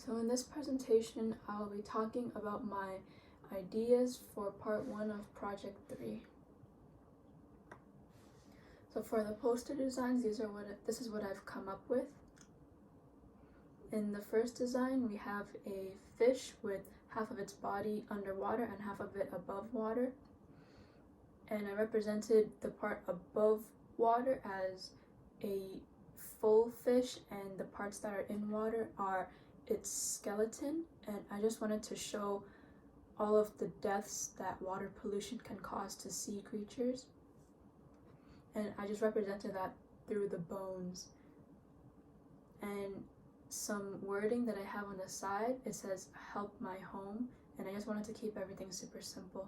So in this presentation, I'll be talking about my ideas for part 1 of project 3. So for the poster designs, this is what I've come up with. In the first design, we have a fish with half of its body underwater and half of it above water. And I represented the part above water as a full fish, and the parts that are in water are its skeleton. And I just wanted to show all of the deaths that water pollution can cause to sea creatures. And I just represented that through the bones. And some wording that I have on the side, it says "help my home," and I just wanted to keep everything super simple.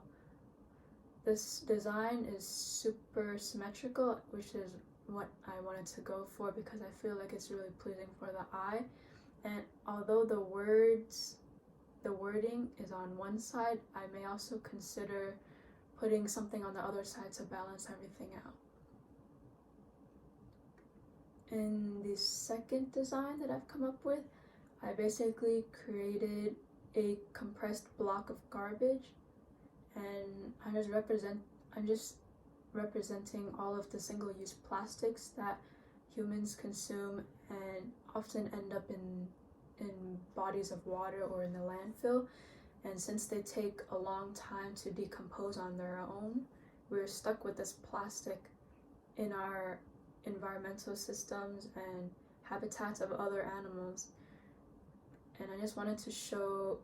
This design is super symmetrical, which is what I wanted to go for because I feel like it's really pleasing for the eye. And although the wording is on one side, I may also consider putting something on the other side to balance everything out. In the second design that I've come up with, I basically created a compressed block of garbage, and I'm just representing all of the single-use plastics that humans consume and often end up in bodies of water or in the landfill. And since they take a long time to decompose on their own, we're stuck with this plastic in our environmental systems and habitats of other animals. And I just wanted to show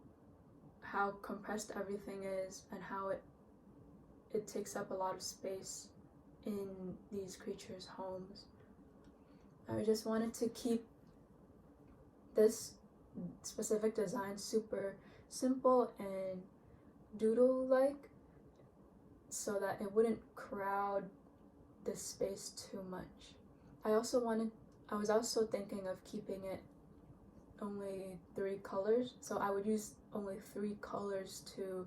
how compressed everything is and how it takes up a lot of space in these creatures' homes. I just wanted to keep this specific design super simple and doodle-like so that it wouldn't crowd this space too much. I was also thinking of keeping it only 3 colors, so I would use only 3 colors to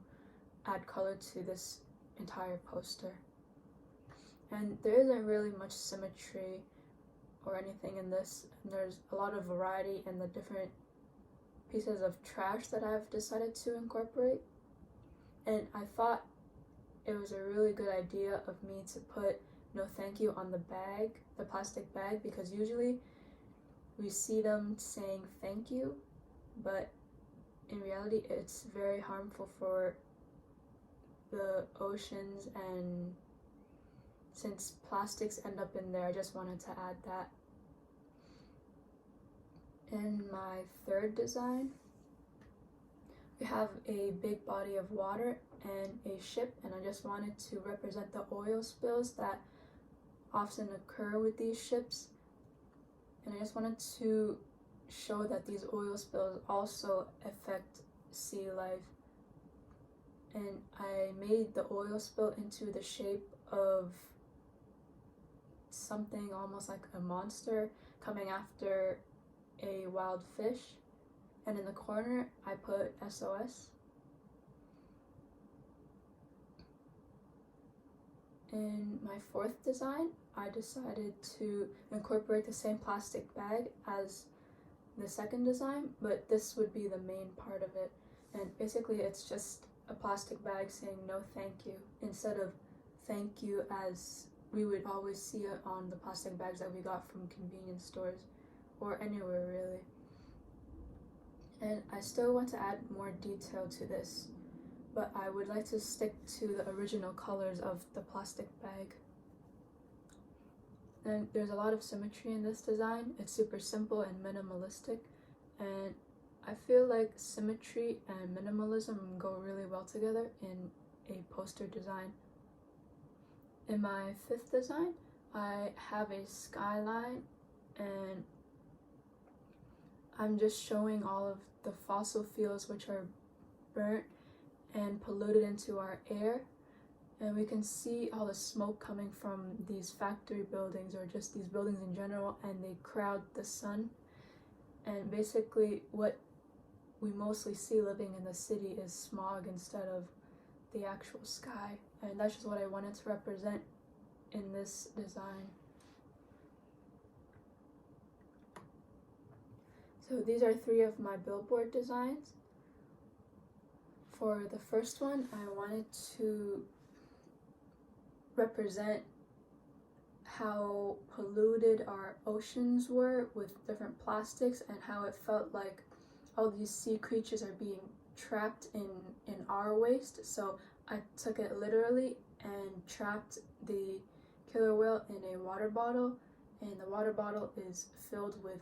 add color to this entire poster. And there isn't really much symmetry or anything in this, and there's a lot of variety in the different pieces of trash that I've decided to incorporate. And I thought it was a really good idea of me to put "no thank you" on the bag, the plastic bag, because usually we see them saying thank you, but in reality it's very harmful for the oceans, and since plastics end up in there, I just wanted to add that. In my third design, we have a big body of water and a ship, and I just wanted to represent the oil spills that often occur with these ships. And I just wanted to show that these oil spills also affect sea life. And I made the oil spill into the shape of something almost like a monster coming after a wild fish. And in the corner, I put SOS. In my fourth design, I decided to incorporate the same plastic bag as the second design, but this would be the main part of it. And basically it's just a plastic bag saying "no thank you" instead of "thank you" as we would always see it on the plastic bags that we got from convenience stores or anywhere really. And I still want to add more detail to this, but I would like to stick to the original colors of the plastic bag. And there's a lot of symmetry in this design. It's super simple and minimalistic, and I feel like symmetry and minimalism go really well together in a poster design. In my fifth design, I have a skyline, and I'm just showing all of the fossil fuels which are burnt and polluted into our air. And we can see all the smoke coming from these factory buildings or just these buildings in general, and they crowd the sun. And basically what we mostly see living in the city is smog instead of the actual sky. And that's just what I wanted to represent in this design. So these are 3 of my billboard designs. For the first one, I wanted to represent how polluted our oceans were with different plastics, and how it felt like all these sea creatures are being trapped in our waste. So I took it literally and trapped the killer whale in a water bottle, and the water bottle is filled with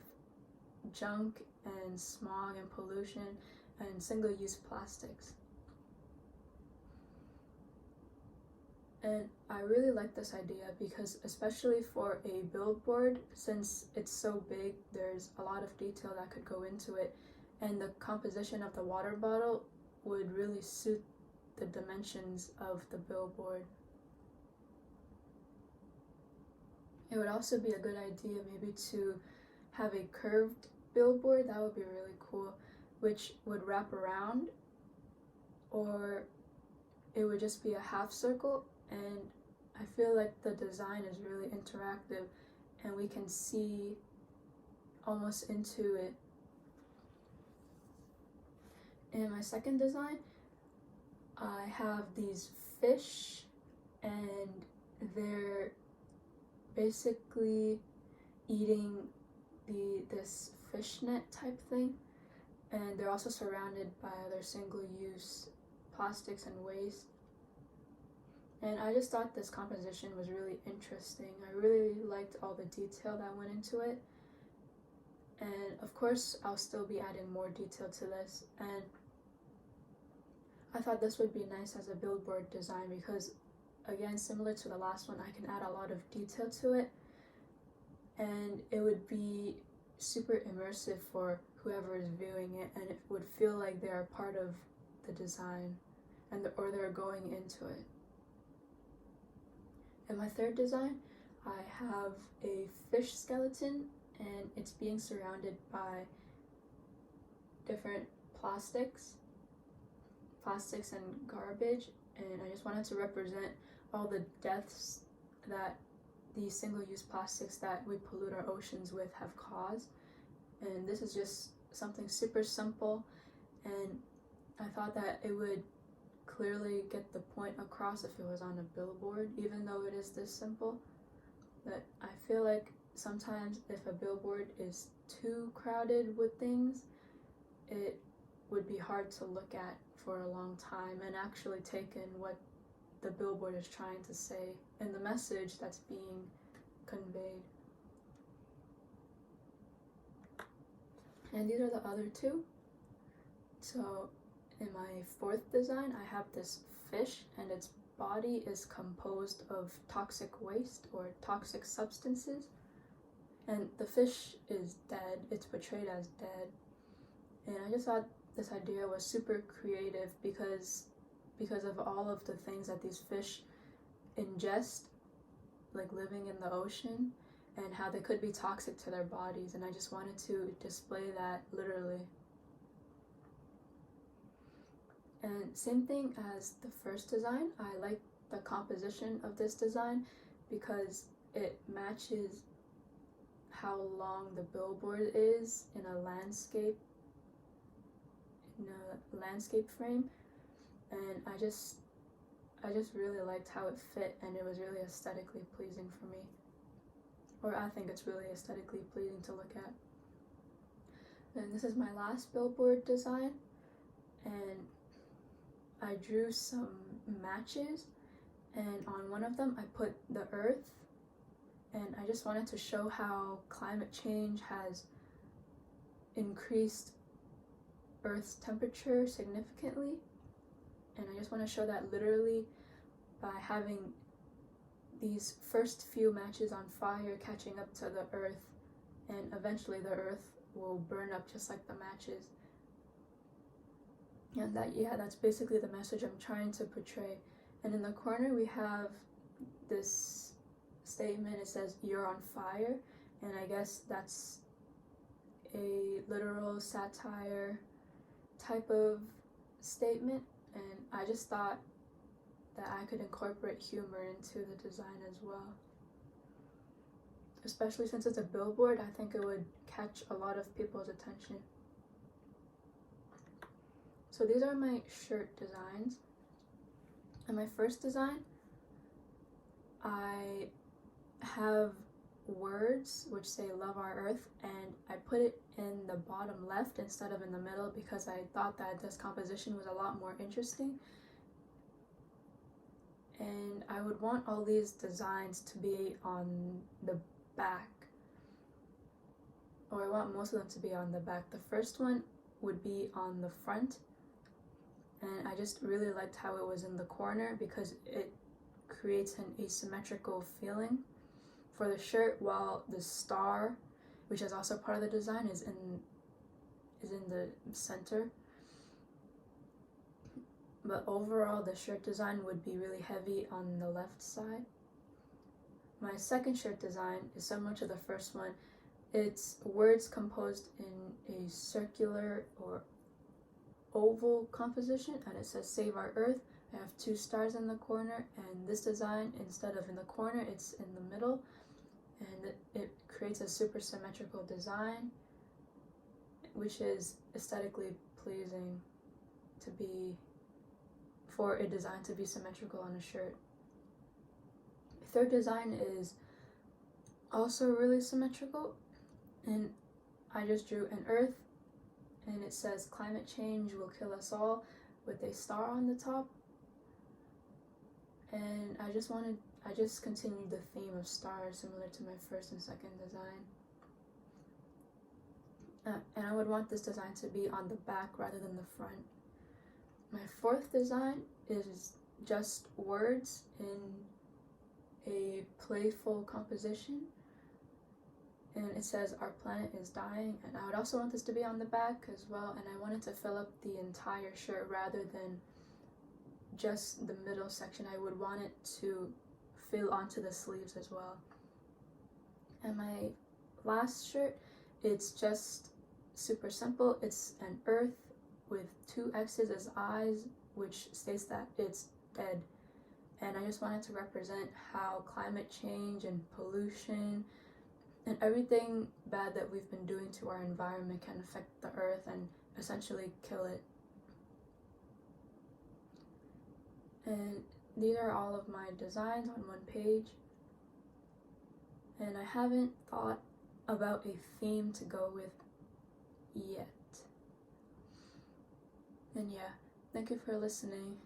junk and smog and pollution and single-use plastics. And I really like this idea because, especially for a billboard, since it's so big, there's a lot of detail that could go into it, and the composition of the water bottle would really suit the dimensions of the billboard. It would also be a good idea maybe to have a curved billboard. That would be really cool, which would wrap around, or it would just be a half circle. And I feel like the design is really interactive and we can see almost into it. In my second design, I have these fish, and they're basically eating this fishnet type thing, and they're also surrounded by other single-use plastics and waste. And I just thought this composition was really interesting. I really liked all the detail that went into it. And of course, I'll still be adding more detail to this. And I thought this would be nice as a billboard design because, again, similar to the last one, I can add a lot of detail to it. And it would be super immersive for whoever is viewing it, and it would feel like they are part of the design, or they're going into it. In my third design, I have a fish skeleton, and it's being surrounded by different plastics and garbage, and I just wanted to represent all the deaths that these single-use plastics that we pollute our oceans with have caused. And this is just something super simple, and I thought that it would clearly get the point across if it was on a billboard, even though it is this simple. But I feel like sometimes if a billboard is too crowded with things, it would be hard to look at for a long time and actually take in what the billboard is trying to say and the message that's being conveyed. And these are the other 2. So in my fourth design, I have this fish, and its body is composed of toxic waste or toxic substances. And the fish is dead, it's portrayed as dead. And I just thought this idea was super creative because of all of the things that these fish ingest, like living in the ocean, and how they could be toxic to their bodies. And I just wanted to display that literally. And same thing as the first design, I like the composition of this design because it matches how long the billboard is in a landscape frame, and I just really liked how it fit, and it was really aesthetically pleasing for me, or I think it's really aesthetically pleasing to look at. And this is my last billboard design, and I drew some matches, and on one of them I put the Earth, and I just wanted to show how climate change has increased Earth's temperature significantly. And I just want to show that literally by having these first few matches on fire catching up to the Earth, and eventually the Earth will burn up just like the matches. And that's basically the message I'm trying to portray. And in the corner we have this statement. It says, "You're on fire," and I guess that's a literal satire type of statement, and I just thought that I could incorporate humor into the design as well. especially since it's a billboard, I think it would catch a lot of people's attention. So these are my shirt designs. And my first design, I have words which say love our earth, and I put it in the bottom left instead of in the middle because I thought that this composition was a lot more interesting. And I would want all these designs to be on the back, or I want most of them to be on the back. The first one would be on the front, and I just really liked how it was in the corner because it creates an asymmetrical feeling for the shirt, while the star, which is also part of the design, is in the center. But overall, the shirt design would be really heavy on the left side. My second shirt design is similar to the first one. It's words composed in a circular or oval composition, and it says Save Our Earth. I have 2 stars in the corner, and this design, instead of in the corner, it's in the middle, and it creates a super symmetrical design, which is aesthetically pleasing for a design to be symmetrical on a shirt. The third design is also really symmetrical, and I just drew an earth, and it says climate change will kill us all with a star on the top. And I just continued the theme of stars similar to my first and second design. And I would want this design to be on the back rather than the front. My fourth design is just words in a playful composition, and it says our planet is dying, and I would also want this to be on the back as well, and I wanted to fill up the entire shirt rather than just the middle section. I would want it to fill onto the sleeves as well. And my last shirt, it's just super simple. It's an earth with 2 X's as eyes, which states that it's dead. And I just wanted to represent how climate change and pollution and everything bad that we've been doing to our environment can affect the earth and essentially kill it. And these are all of my designs on one page. And I haven't thought about a theme to go with yet. And yeah, thank you for listening.